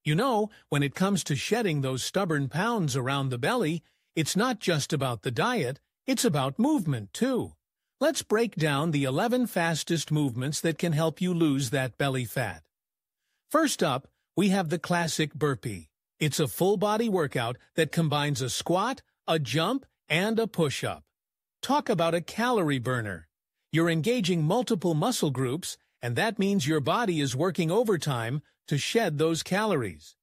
You know, when it comes to shedding those stubborn pounds around the belly, it's not just about the diet, it's about movement too. Let's break down the 11 fastest movements that can help you lose that belly fat. First up, we have the classic burpee. It's a full-body workout that combines a squat, a jump, and a push-up. Talk about a calorie burner. You're engaging multiple muscle groups, and that means your body is working overtime to shed those calories.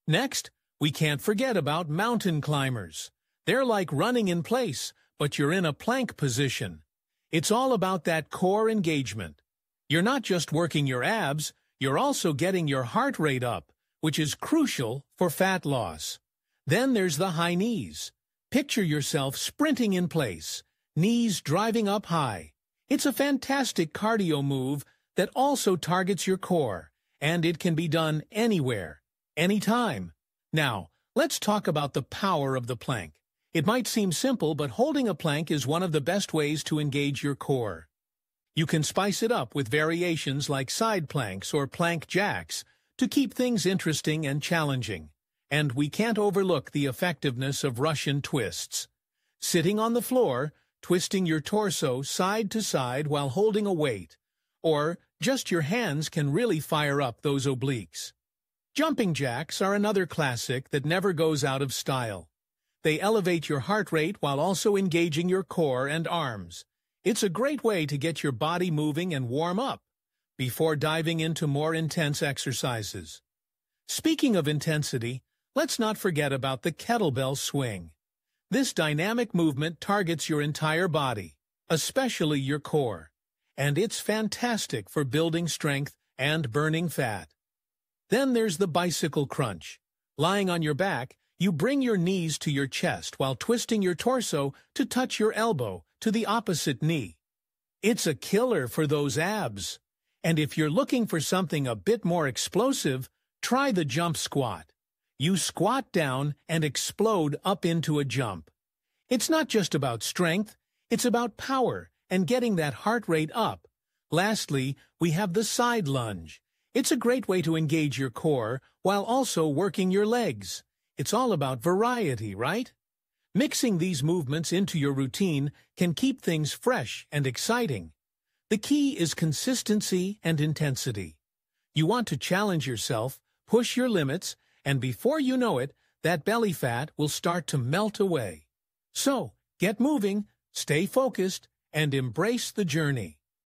Next, we can't forget about mountain climbers. They're like running in place, but you're in a plank position. It's all about that core engagement. You're not just working your abs, you're also getting your heart rate up, which is crucial for fat loss. Then there's the high knees. Picture yourself sprinting in place, knees driving up high. It's a fantastic cardio move that also targets your core, and it can be done anywhere, anytime. Now, let's talk about the power of the plank. It might seem simple, but holding a plank is one of the best ways to engage your core. You can spice it up with variations like side planks or plank jacks to keep things interesting and challenging. And we can't overlook the effectiveness of Russian twists. Sitting on the floor, twisting your torso side to side while holding a weight, or just your hands can really fire up those obliques. Jumping jacks are another classic that never goes out of style. They elevate your heart rate while also engaging your core and arms. It's a great way to get your body moving and warm up before diving into more intense exercises. Speaking of intensity, let's not forget about the kettlebell swing. This dynamic movement targets your entire body, especially your core, and it's fantastic for building strength and burning fat. Then there's the bicycle crunch. Lying on your back, you bring your knees to your chest while twisting your torso to touch your elbow to the opposite knee. It's a killer for those abs. And if you're looking for something a bit more explosive, try the jump squat. You squat down and explode up into a jump. It's not just about strength, it's about power and getting that heart rate up. Lastly, we have the side lunge. It's a great way to engage your core while also working your legs. It's all about variety, right? Mixing these movements into your routine can keep things fresh and exciting. The key is consistency and intensity. You want to challenge yourself, push your limits, and before you know it, that belly fat will start to melt away. So, get moving, stay focused, and embrace the journey.